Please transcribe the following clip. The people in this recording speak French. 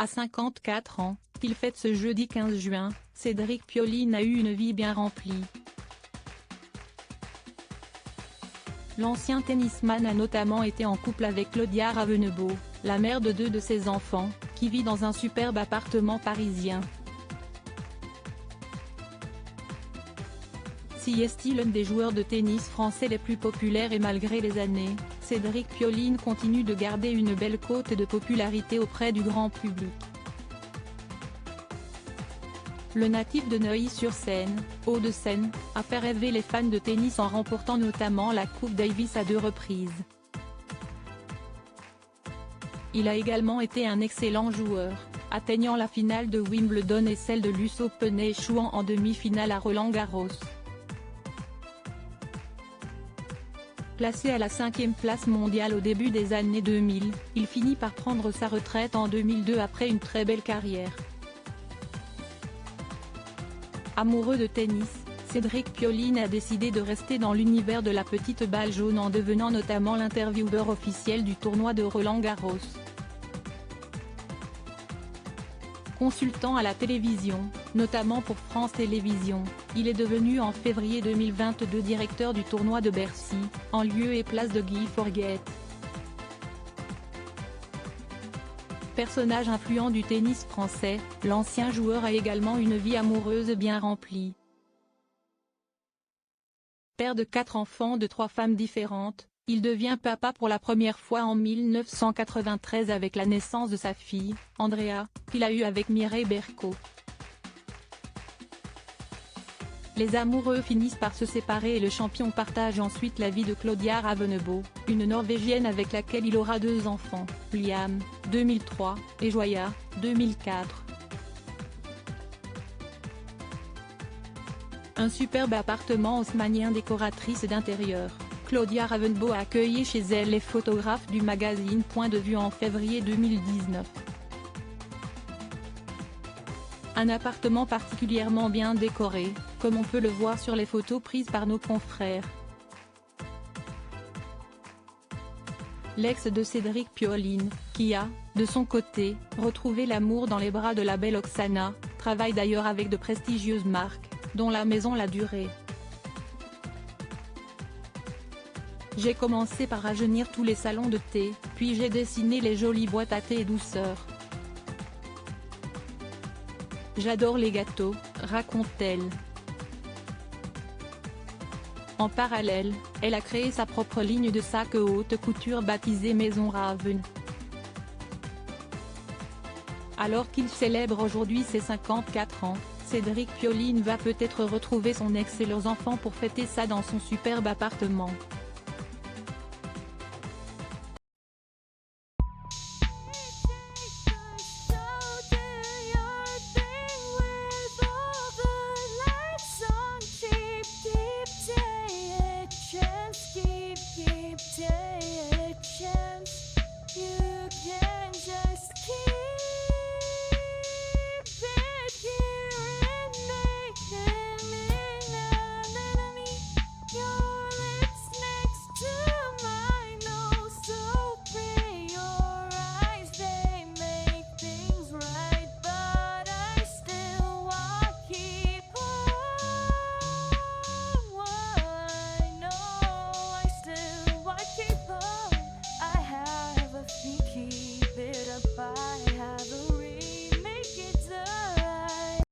À 54 ans, qu'il fête ce jeudi 15 juin, Cédric Pioline a eu une vie bien remplie. L'ancien tennisman a notamment été en couple avec Claudia Ravenebow, la mère de 2 de ses enfants, qui vit dans un superbe appartement parisien. Si est l'un des joueurs de tennis français les plus populaires et malgré les années, Cédric Pioline continue de garder une belle cote de popularité auprès du grand public. Le natif de Neuilly-sur-Seine, Hauts-de-Seine, a fait rêver les fans de tennis en remportant notamment la Coupe Davis à 2 reprises. Il a également été un excellent joueur, atteignant la finale de Wimbledon et celle de l'US Open et échouant en demi-finale à Roland-Garros. Placé à la 5e place mondiale au début des années 2000, il finit par prendre sa retraite en 2002 après une très belle carrière. Amoureux de tennis, Cédric Pioline a décidé de rester dans l'univers de la petite balle jaune en devenant notamment l'intervieweur officiel du tournoi de Roland-Garros. Consultant à la télévision, notamment pour France Télévisions, il est devenu en février 2022 directeur du tournoi de Bercy, en lieu et place de Guy Forget. Personnage influent du tennis français, l'ancien joueur a également une vie amoureuse bien remplie. Père de 4 enfants de 3 femmes différentes, il devient papa pour la première fois en 1993 avec la naissance de sa fille, Andrea, qu'il a eue avec Mireille Berco. Les amoureux finissent par se séparer et le champion partage ensuite la vie de Claudia Ravenebow, une Norvégienne avec laquelle il aura 2 enfants, Liam, 2003, et Joya, 2004. Un superbe appartement haussmannien décoratrice d'intérieur, Claudia Ravenebow a accueilli chez elle les photographes du magazine Point de Vue en février 2019. Un appartement particulièrement bien décoré, comme on peut le voir sur les photos prises par nos confrères. L'ex de Cédric Pioline, qui a, de son côté, retrouvé l'amour dans les bras de la belle Oksana, travaille d'ailleurs avec de prestigieuses marques, dont la maison La Durée. J'ai commencé par rajeunir tous les salons de thé, puis j'ai dessiné les jolies boîtes à thé et douceur. J'adore les gâteaux, raconte-t-elle. En parallèle, elle a créé sa propre ligne de sacs haute couture baptisée Maison Raven. Alors qu'il célèbre aujourd'hui ses 54 ans, Cédric Pioline va peut-être retrouver son ex et leurs enfants pour fêter ça dans son superbe appartement.